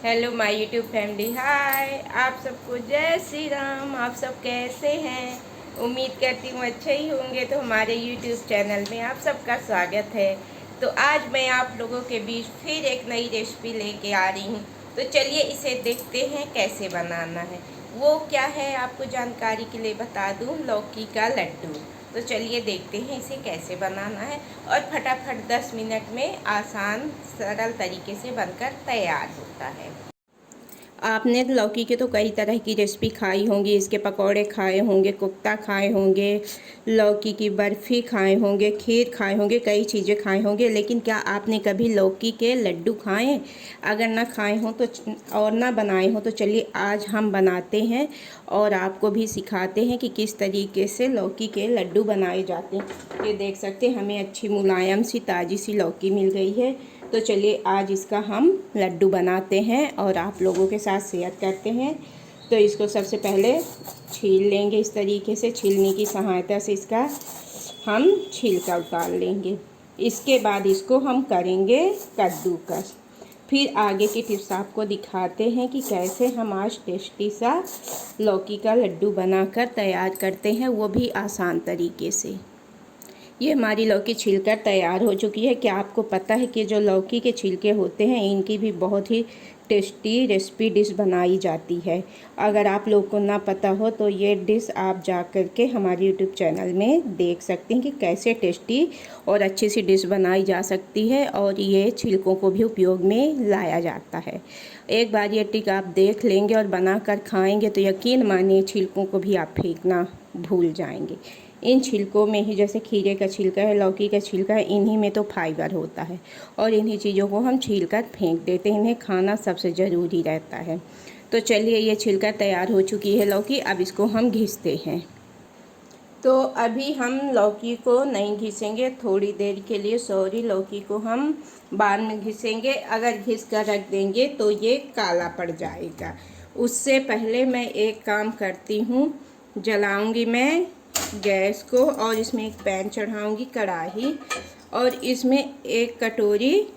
Hello my YouTube family, हाय आप सबको जय श्री राम। आप सब कैसे हैं? उम्मीद करती हूँ अच्छे ही होंगे। तो हमारे यूट्यूब चैनल में आप सबका स्वागत है। तो आज मैं आप लोगों के बीच फिर एक नई रेसिपी लेके आ रही हूँ। तो चलिए इसे देखते हैं कैसे बनाना है। वो क्या है आपको जानकारी के लिए बता दूँ, लौकी का लड्डू। तो चलिए देखते हैं इसे कैसे बनाना है और फटाफट 10 मिनट में आसान सरल तरीके से बनकर तैयार होता है। आपने लौकी के तो कई तरह की रेसिपी खाई होंगी। इसके पकौड़े खाए होंगे, कोफ्ता खाए होंगे, लौकी की बर्फ़ी खाए होंगे, खीर खाए होंगे, कई चीज़ें खाए होंगे। लेकिन क्या आपने कभी लौकी के लड्डू खाए? अगर ना खाए हों तो और ना बनाए हों तो चलिए आज हम बनाते हैं और आपको भी सिखाते हैं कि किस तरीके से लौकी के लड्डू बनाए जाते हैं। ये देख सकते हैं हमें अच्छी मुलायम सी ताज़ी सी लौकी मिल गई है। तो चलिए आज इसका हम लड्डू बनाते हैं और आप लोगों के साथ शेयर करते हैं। तो इसको सबसे पहले छील लेंगे। इस तरीके से छीलने की सहायता से इसका हम छिलका उतार लेंगे। इसके बाद इसको हम करेंगे कद्दूकस। फिर आगे की टिप्स आपको दिखाते हैं कि कैसे हम आज टेस्टी सा लौकी का लड्डू बनाकर तैयार करते हैं, वो भी आसान तरीके से। ये हमारी लौकी छिलकर तैयार हो चुकी है। क्या आपको पता है कि जो लौकी के छिलके होते हैं इनकी भी बहुत ही टेस्टी रेसिपी डिश बनाई जाती है। अगर आप लोग को ना पता हो तो ये डिश आप जा कर के हमारे यूट्यूब चैनल में देख सकते हैं कि कैसे टेस्टी और अच्छी सी डिश बनाई जा सकती है और ये छिलकों को भी उपयोग में लाया जाता है। एक बार ये टिक आप देख लेंगे और बना कर खाएँगे तो यकीन मानिए छिलकों को भी आप फेंकना भूल जाएंगे। इन छिलकों में ही, जैसे खीरे का छिलका है, लौकी का छिलका है, इन्हीं में तो फाइबर होता है और इन्हीं चीज़ों को हम छील कर फेंक देते हैं। इन्हें खाना सबसे ज़रूरी रहता है। तो चलिए ये छिलका तैयार हो चुकी है लौकी, अब इसको हम घिसते हैं। तो अभी हम लौकी को नहीं घिसेंगे, थोड़ी देर के लिए लौकी को हम बाद में घिसेंगे। अगर घिस कर रख देंगे तो ये काला पड़ जाएगा। उससे पहले मैं एक काम करती हूँ, जलाऊंगी मैं गैस को और इसमें एक पैन चढ़ाऊंगी, कढ़ाई, और इसमें एक कटोरी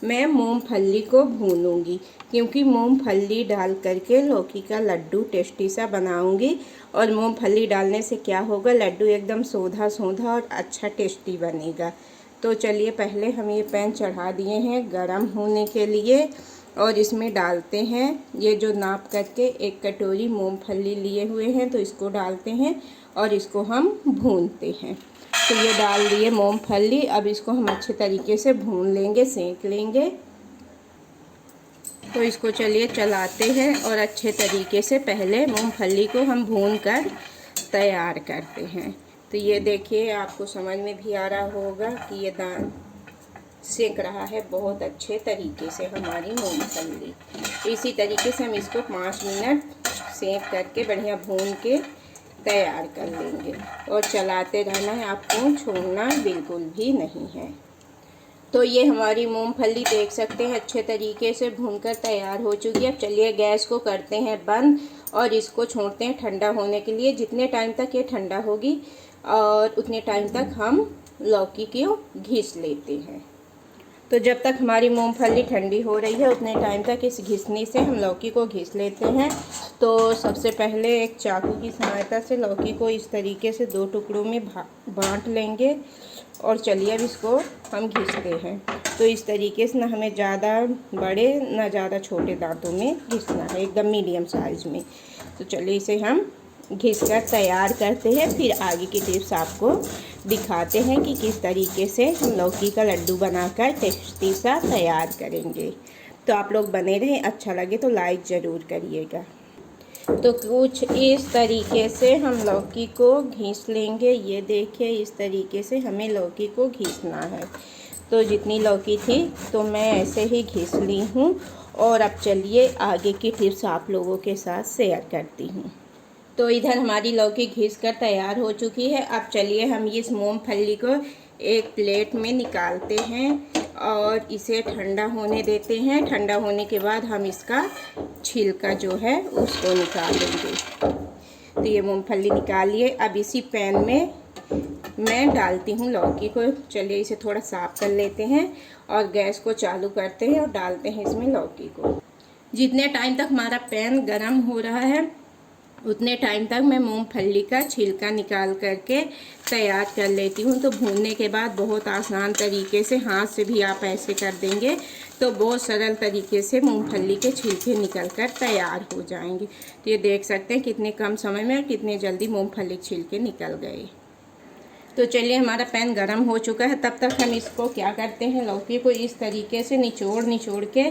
मैं मूंगफली को भूनूंगी, क्योंकि मूंगफली डाल करके लौकी का लड्डू टेस्टी सा बनाऊंगी। और मूंगफली डालने से क्या होगा, लड्डू एकदम सोधा सोधा और अच्छा टेस्टी बनेगा। तो चलिए पहले हम ये पैन चढ़ा दिए हैं गरम होने के लिए और इसमें डालते हैं ये जो नाप करके एक कटोरी मूंगफली लिए हुए हैं, तो इसको डालते हैं और इसको हम भूनते हैं। तो ये डाल दिए मूंगफली। अब इसको हम अच्छे तरीके से भून लेंगे, सेंक लेंगे। तो इसको चलिए चलाते हैं और अच्छे तरीके से पहले मूंगफली को हम भून कर तैयार करते हैं। तो ये देखिए आपको समझ में भी आ रहा होगा कि ये दान सेक रहा है बहुत अच्छे तरीके से हमारी मूंगफली। तो इसी तरीके से हम इसको 5 मिनट सेक करके बढ़िया भून के तैयार कर लेंगे और चलाते रहना है, आपको छोड़ना बिल्कुल भी नहीं है। तो ये हमारी मूंगफली देख सकते हैं अच्छे तरीके से भूनकर तैयार हो चुकी है। अब चलिए गैस को करते हैं बंद और इसको छोड़ते हैं ठंडा होने के लिए। जितने टाइम तक ये ठंडा होगी और उतने टाइम तक हम लौकी को घिस लेते हैं। तो जब तक हमारी मूंगफली ठंडी हो रही है उतने टाइम तक इस घिसनी से हम लौकी को घिस लेते हैं। तो सबसे पहले एक चाकू की सहायता से लौकी को इस तरीके से 2 टुकड़ों में बांट लेंगे और चलिए अब इसको हम घिसते हैं। तो इस तरीके से ना हमें ज़्यादा बड़े ना ज़्यादा छोटे दांतों में घिसना है, एकदम मीडियम साइज़ में। तो चलिए इसे हम घिस कर तैयार करते हैं, फिर आगे की टिप्स आपको दिखाते हैं कि किस तरीके से हम लौकी का लड्डू बनाकर टेस्टी सा तैयार करेंगे। तो आप लोग बने रहें, अच्छा लगे तो लाइक ज़रूर करिएगा। तो कुछ इस तरीके से हम लौकी को घिस लेंगे। ये देखिए इस तरीके से हमें लौकी को घिसना है। तो जितनी लौकी थी तो मैं ऐसे ही घिस ली हूँ और अब चलिए आगे की टिप्स आप लोगों के साथ शेयर करती हूँ। तो इधर हमारी लौकी घिस कर तैयार हो चुकी है। अब चलिए हम इस मूंगफली को एक प्लेट में निकालते हैं और इसे ठंडा होने देते हैं। ठंडा होने के बाद हम इसका छिलका जो है उसको निकाल देंगे। तो ये मूंगफली निकालिए। अब इसी पैन में मैं डालती हूँ लौकी को। चलिए इसे थोड़ा साफ़ कर लेते हैं और गैस को चालू करते हैं और डालते हैं इसमें लौकी को। जितने टाइम तक हमारा पैन गरम हो रहा है उतने टाइम तक मैं मूंगफली का छिलका निकाल करके तैयार कर लेती हूँ। तो भूनने के बाद बहुत आसान तरीके से, हाथ से भी आप ऐसे कर देंगे तो बहुत सरल तरीके से मूंगफली के छिलके निकल कर तैयार हो जाएंगे। तो ये देख सकते हैं कितने कम समय में और कितने जल्दी मूंगफली के छिलके निकल गए। तो चलिए हमारा पैन गरम हो चुका है। तब तक हम इसको क्या करते हैं, लौकी को इस तरीके से निचोड़ के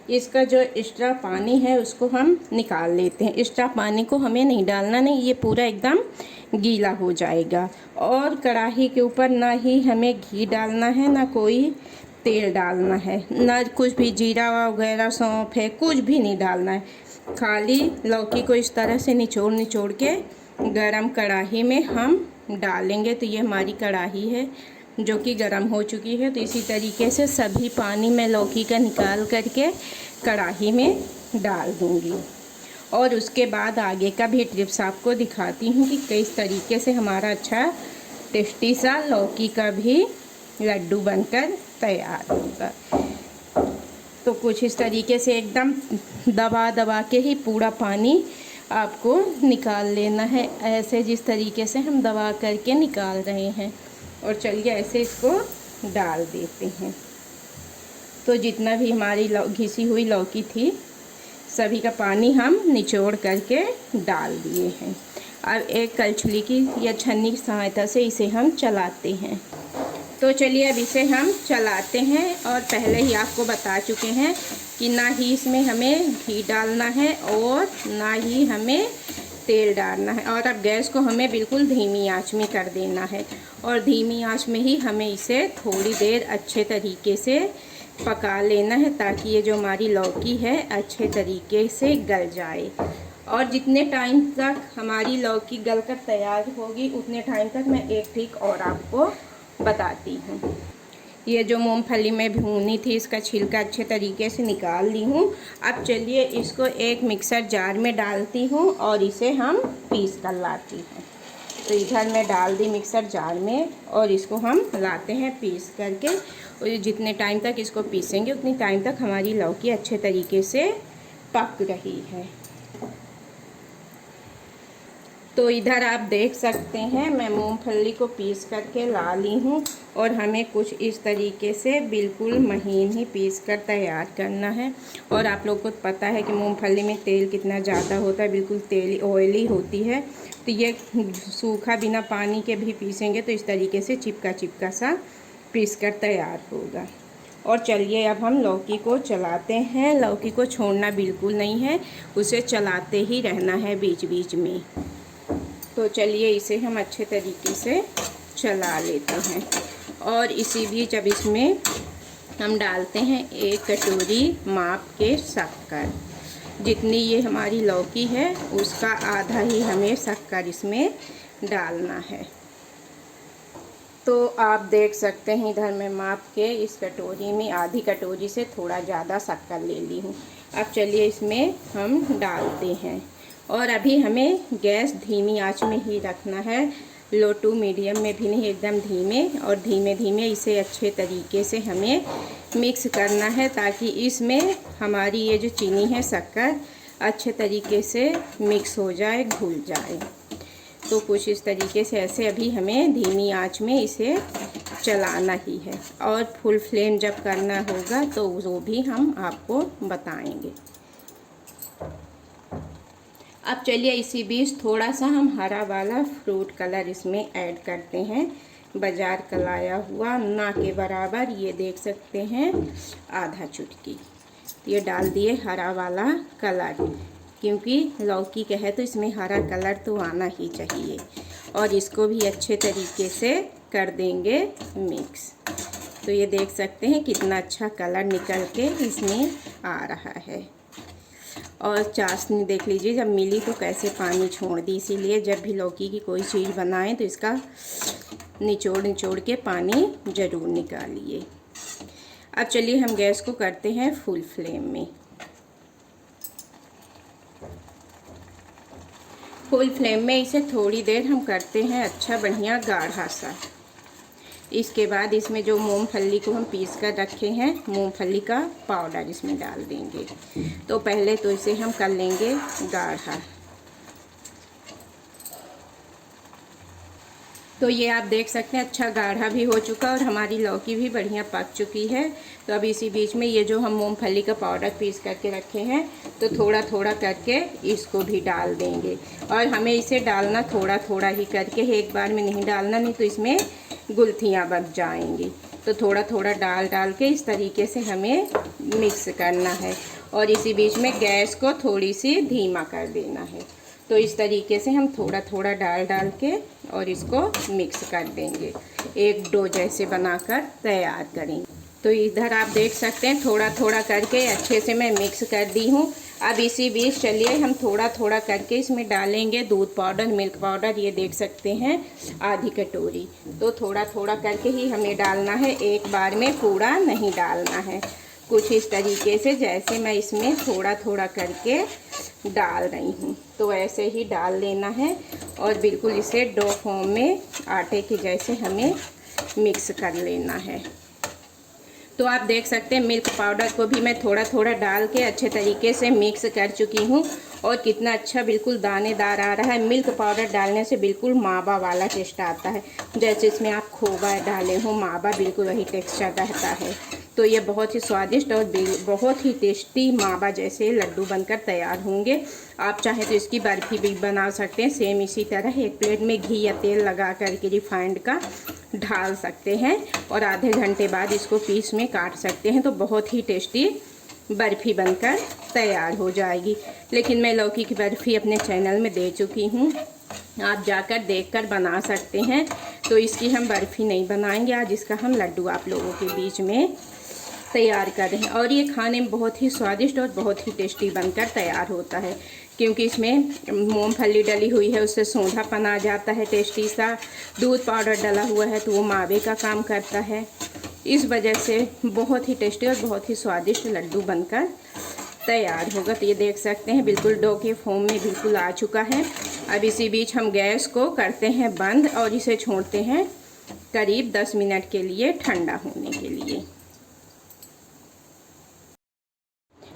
इसका जो एक्स्ट्रा पानी है उसको हम निकाल लेते हैं। एक्स्ट्रा पानी को हमें नहीं डालना, नहीं, ये पूरा एकदम गीला हो जाएगा। और कढ़ाई के ऊपर ना ही हमें घी डालना है, ना कोई तेल डालना है, ना कुछ भी जीरा वगैरह सौंफ है, कुछ भी नहीं डालना है। खाली लौकी को इस तरह से निचोड़ के गरम कढ़ाई में हम डालेंगे। तो ये हमारी कढ़ाई है जो कि गर्म हो चुकी है। तो इसी तरीके से सभी पानी मैं लौकी का निकाल करके कढ़ाई में डाल दूँगी। और उसके बाद आगे का भी टिप्स आपको दिखाती हूँ कि किस तरीके से हमारा अच्छा टेस्टी सा लौकी का भी लड्डू बनकर तैयार होगा। तो कुछ इस तरीके से एकदम दबा के ही पूरा पानी आपको निकाल लेना है, ऐसे जिस तरीके से हम दबा करके निकाल रहे हैं। और चलिए ऐसे इसको डाल देते हैं। तो जितना भी हमारी घिसी हुई लौकी थी सभी का पानी हम निचोड़ करके डाल दिए हैं। अब एक कलछुली की या छन्नी की सहायता से इसे हम चलाते हैं। तो चलिए अब इसे हम चलाते हैं। और पहले ही आपको बता चुके हैं कि ना ही इसमें हमें घी डालना है और ना ही हमें तेल डालना है। और अब गैस को हमें बिल्कुल धीमी आंच में कर देना है और धीमी आंच में ही हमें इसे थोड़ी देर अच्छे तरीके से पका लेना है ताकि ये जो हमारी लौकी है अच्छे तरीके से गल जाए। और जितने टाइम तक हमारी लौकी गल कर तैयार होगी उतने टाइम तक मैं एक ट्रिक और आपको बताती हूँ। ये जो मूंगफली में भूनी थी इसका छिलका अच्छे तरीके से निकाल ली हूँ। अब चलिए इसको एक मिक्सर जार में डालती हूँ और इसे हम पीस कर लाती हूँ। तो इधर मैं डाल दी मिक्सर जार में और इसको हम लाते हैं पीस करके। और जितने टाइम तक इसको पीसेंगे उतनी टाइम तक हमारी लौकी अच्छे तरीके से पक रही है। तो इधर आप देख सकते हैं मैं मूंगफली को पीस करके ला ली हूँ और हमें कुछ इस तरीके से बिल्कुल महीन ही पीस कर तैयार करना है। और आप लोग को पता है कि मूंगफली में तेल कितना ज़्यादा होता है, बिल्कुल तेल ऑयली होती है। तो ये सूखा बिना पानी के भी पीसेंगे तो इस तरीके से चिपका सा पीस कर तैयार होगा। और चलिए अब हम लौकी को चलाते हैं। लौकी को छोड़ना बिल्कुल नहीं है, उसे चलाते ही रहना है बीच बीच में। तो चलिए इसे हम अच्छे तरीके से चला लेते हैं। और इसी बीच अब इसमें हम डालते हैं 1 कटोरी माप के शक्कर। जितनी ये हमारी लौकी है उसका आधा ही हमें शक्कर इसमें डालना है। तो आप देख सकते हैं इधर मैं माप के इस कटोरी में आधी कटोरी से थोड़ा ज़्यादा शक्कर ले ली हूँ। अब चलिए इसमें हम डालते हैं। और अभी हमें गैस धीमी आंच में ही रखना है, लो टू मीडियम में भी नहीं, एकदम धीमे। और धीमे धीमे इसे अच्छे तरीके से हमें मिक्स करना है ताकि इसमें हमारी ये जो चीनी है शक्कर अच्छे तरीके से मिक्स हो जाए, घुल जाए। तो कुछ इस तरीके से ऐसे अभी हमें धीमी आंच में इसे चलाना ही है। और फुल फ्लेम जब करना होगा तो वो भी हम आपको बताएंगे। अब चलिए इसी बीच थोड़ा सा हम हरा वाला फ्रूट कलर इसमें ऐड करते हैं, बाजार का लाया हुआ, ना के बराबर, ये देख सकते हैं आधा चुटकी। ये डाल दिए हरा वाला कलर, क्योंकि लौकी का है तो इसमें हरा कलर तो आना ही चाहिए। और इसको भी अच्छे तरीके से कर देंगे मिक्स। तो ये देख सकते हैं कितना अच्छा कलर निकल के इसमें आ रहा है। और चाशनी देख लीजिए जब मिली तो कैसे पानी छोड़ दी। इसीलिए जब भी लौकी की कोई चीज़ बनाएं तो इसका निचोड़ के पानी ज़रूर निकालिए। अब चलिए हम गैस को करते हैं फुल फ्लेम में। फुल फ्लेम में इसे थोड़ी देर हम करते हैं अच्छा बढ़िया गाढ़ा सा। इसके बाद इसमें जो मूंगफली को हम पीस कर रखे हैं, मूंगफली का पाउडर इसमें डाल देंगे। तो पहले तो इसे हम कर लेंगे गाढ़ा। तो ये आप देख सकते हैं अच्छा गाढ़ा भी हो चुका और हमारी लौकी भी बढ़िया पक चुकी है। तो अब इसी बीच में ये जो हम मूंगफली का पाउडर पीस करके रखे हैं, तो थोड़ा थोड़ा करके इसको भी डाल देंगे। और हमें इसे डालना थोड़ा थोड़ा ही करके, एक बार में नहीं डालना, नहीं तो इसमें गुलथियाँ बन जाएंगी। तो थोड़ा थोड़ा डाल डाल के इस तरीके से हमें मिक्स करना है। और इसी बीच में गैस को थोड़ी सी धीमा कर देना है। तो इस तरीके से हम थोड़ा थोड़ा डाल डाल के और इसको मिक्स कर देंगे, एक डो जैसे बनाकर तैयार करेंगे। तो इधर आप देख सकते हैं थोड़ा थोड़ा करके अच्छे से मैं मिक्स कर दी हूँ। अब इसी बीच चलिए हम थोड़ा थोड़ा करके इसमें डालेंगे दूध पाउडर, मिल्क पाउडर। ये देख सकते हैं आधी कटोरी। तो थोड़ा थोड़ा करके ही हमें डालना है, एक बार में पूरा नहीं डालना है। कुछ इस तरीके से जैसे मैं इसमें थोड़ा थोड़ा करके डाल रही हूँ, तो ऐसे ही डाल लेना है। और बिल्कुल इसे डो फॉर्म में आटे के जैसे हमें मिक्स कर लेना है। तो आप देख सकते हैं मिल्क पाउडर को भी मैं थोड़ा थोड़ा डाल के अच्छे तरीके से मिक्स कर चुकी हूँ। और कितना अच्छा बिल्कुल दानेदार आ रहा है। मिल्क पाउडर डालने से बिल्कुल मावा वाला टेस्ट आता है, जैसे इसमें आप खोवा डाले हो मावा, बिल्कुल वही टेक्सचर रहता है। तो ये बहुत ही स्वादिष्ट और बहुत ही टेस्टी मावा जैसे लड्डू बनकर तैयार होंगे। आप चाहें तो इसकी बर्फ़ी भी बना सकते हैं, सेम इसी तरह एक प्लेट में घी या तेल लगा करके रिफाइंड का ढाल सकते हैं और आधे घंटे बाद इसको पीस में काट सकते हैं। तो बहुत ही टेस्टी बर्फ़ी बनकर तैयार हो जाएगी। लेकिन मैं लौकी की बर्फ़ी अपने चैनल में दे चुकी हूँ, आप जाकर देखकर बना सकते हैं। तो इसकी हम बर्फ़ी नहीं बनाएंगे आज, इसका हम लड्डू आप लोगों के बीच में तैयार कर रहे हैं। और ये खाने में बहुत ही स्वादिष्ट और बहुत ही टेस्टी बनकर तैयार होता है, क्योंकि इसमें मूंगफली डली हुई है, उससे सोंधापन आ जाता है टेस्टी सा। दूध पाउडर डला हुआ है तो वो मावे का काम करता है। इस वजह से बहुत ही टेस्टी और बहुत ही स्वादिष्ट लड्डू बनकर तैयार होगा। तो ये देख सकते हैं बिल्कुल डो के फॉर्म में बिल्कुल आ चुका है। अब इसी बीच हम गैस को करते हैं बंद और इसे छोड़ते हैं करीब 10 मिनट के लिए ठंडा होने के लिए।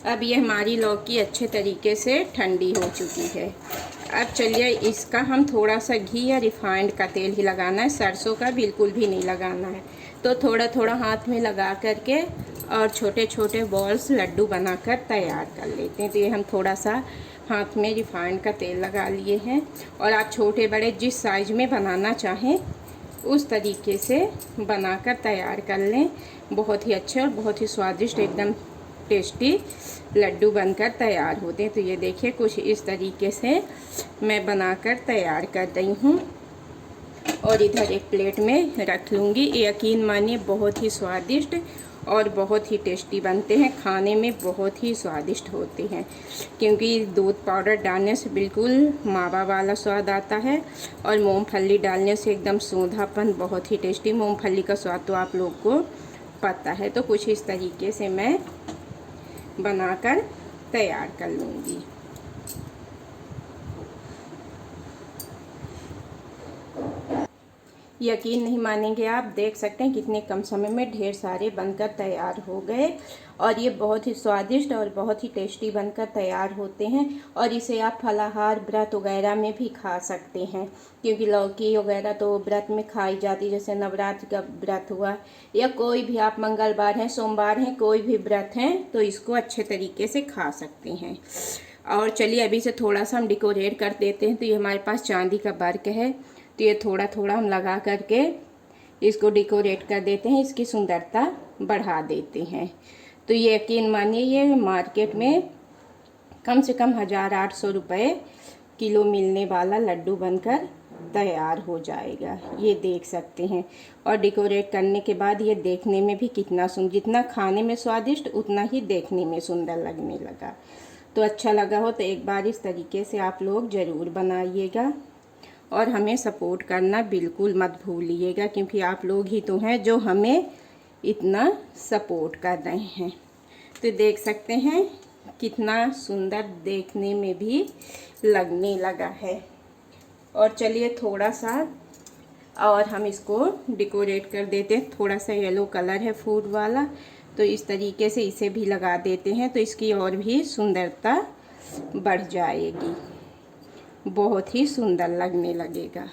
अब ये हमारी लौकी अच्छे तरीके से ठंडी हो चुकी है। अब चलिए इसका हम थोड़ा सा घी या रिफाइंड का तेल ही लगाना है, सरसों का बिल्कुल भी नहीं लगाना है। तो थोड़ा थोड़ा हाथ में लगा करके और छोटे छोटे बॉल्स लड्डू बनाकर तैयार कर लेते हैं। तो ये हम थोड़ा सा हाथ में रिफाइंड का तेल लगा लिए हैं। और आप छोटे बड़े जिस साइज़ में बनाना चाहें उस तरीके से बनाकर तैयार कर लें। बहुत ही अच्छे और बहुत ही स्वादिष्ट एकदम टेस्टी लड्डू बनकर तैयार होते हैं। तो ये देखिए कुछ इस तरीके से मैं बनाकर तैयार कर रही हूँ और इधर एक प्लेट में रख लूँगी। यकीन मानिए बहुत ही स्वादिष्ट और बहुत ही टेस्टी बनते हैं, खाने में बहुत ही स्वादिष्ट होते हैं, क्योंकि दूध पाउडर डालने से बिल्कुल मावा वाला स्वाद आता है और मूंगफली डालने से एकदम सोंधापन, बहुत ही टेस्टी। मूंगफली का स्वाद तो आप लोग को पता है। तो कुछ इस तरीके से मैं बनाकर तैयार कर लूँगी। यकीन नहीं मानेंगे आप, देख सकते हैं कितने कम समय में ढेर सारे बनकर तैयार हो गए। और ये बहुत ही स्वादिष्ट और बहुत ही टेस्टी बनकर तैयार होते हैं। और इसे आप फलाहार व्रत वगैरह में भी खा सकते हैं, क्योंकि लौकी वगैरह तो व्रत में खाई जाती है, जैसे नवरात्र का व्रत हुआ या कोई भी आप मंगलवार हैं, सोमवार हैं, कोई भी व्रत हैं तो इसको अच्छे तरीके से खा सकते हैं। और चलिए अभी से थोड़ा सा हम डेकोरेट कर देते हैं। तो ये हमारे पास चांदी का वर्क है, तो ये थोड़ा थोड़ा हम लगा करके इसको डेकोरेट कर देते हैं, इसकी सुंदरता बढ़ा देते हैं। तो ये यकीन मानिए ये मार्केट में कम से कम 1800 रुपये किलो मिलने वाला लड्डू बनकर तैयार हो जाएगा। ये देख सकते हैं। और डेकोरेट करने के बाद ये देखने में भी कितना सुंदर, जितना खाने में स्वादिष्ट उतना ही देखने में सुंदर लगने लगा। तो अच्छा लगा हो तो एक बार इस तरीके से आप लोग ज़रूर बनाइएगा और हमें सपोर्ट करना बिल्कुल मत भूलिएगा, क्योंकि आप लोग ही तो हैं जो हमें इतना सपोर्ट कर रहे हैं। तो देख सकते हैं कितना सुंदर देखने में भी लगने लगा है। और चलिए थोड़ा सा और हम इसको डेकोरेट कर देते हैं। थोड़ा सा येलो कलर है फूड वाला, तो इस तरीके से इसे भी लगा देते हैं, तो इसकी और भी सुंदरता बढ़ जाएगी, बहुत ही सुंदर लगने लगेगा।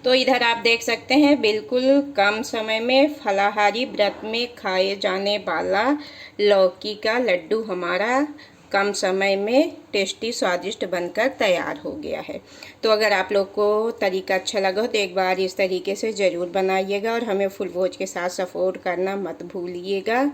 तो इधर आप देख सकते हैं बिल्कुल कम समय में फलाहारी व्रत में खाए जाने वाला लौकी का लड्डू हमारा कम समय में टेस्टी स्वादिष्ट बनकर तैयार हो गया है। तो अगर आप लोग को तरीका अच्छा लगा हो तो एक बार इस तरीके से ज़रूर बनाइएगा और हमें फुल भोज के साथ सपोर्ट करना मत भूलिएगा।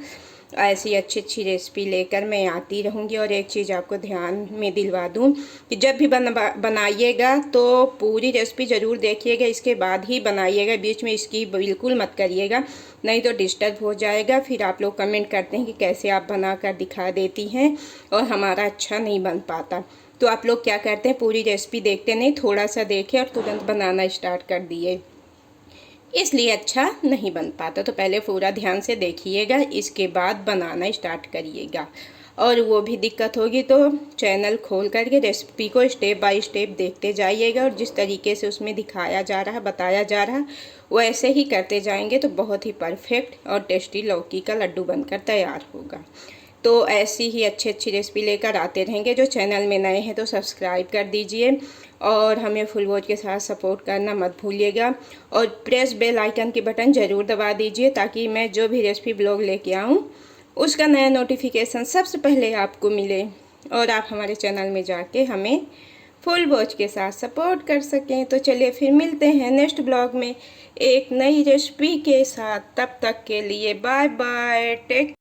ऐसी अच्छी अच्छी रेसिपी लेकर मैं आती रहूँगी। और एक चीज़ आपको ध्यान में दिलवा दूँ कि जब भी बनाइएगा तो पूरी रेसिपी ज़रूर देखिएगा, इसके बाद ही बनाइएगा, बीच में इसकी बिल्कुल मत करिएगा, नहीं तो डिस्टर्ब हो जाएगा। फिर आप लोग कमेंट करते हैं कि कैसे आप बना कर दिखा देती हैं और हमारा अच्छा नहीं बन पाता। तो आप लोग क्या करते हैं, पूरी रेसिपी देखते नहीं, थोड़ा सा देखे और तुरंत बनाना स्टार्ट कर दिए, इसलिए अच्छा नहीं बन पाता। तो पहले पूरा ध्यान से देखिएगा, इसके बाद बनाना स्टार्ट करिएगा। और वो भी दिक्कत होगी तो चैनल खोल करके रेसिपी को स्टेप बाय स्टेप देखते जाइएगा, और जिस तरीके से उसमें दिखाया जा रहा है, बताया जा रहा है, वैसे ही करते जाएंगे तो बहुत ही परफेक्ट और टेस्टी लौकी का लड्डू बनकर तैयार होगा। तो ऐसी ही अच्छी रेसिपी लेकर आते रहेंगे। जो चैनल में नए हैं तो सब्सक्राइब कर दीजिए और हमें फुल वॉच के साथ सपोर्ट करना मत भूलिएगा। और प्रेस बेल आइकन की बटन ज़रूर दबा दीजिए ताकि मैं जो भी रेसिपी ब्लॉग लेके आऊँ उसका नया नोटिफिकेशन सबसे पहले आपको मिले और आप हमारे चैनल में जाके हमें फुल वॉच के साथ सपोर्ट कर सकें। तो चलिए फिर मिलते हैं नेक्स्ट ब्लॉग में एक नई रेसिपी के साथ। तब तक के लिए बाय बाय, टेक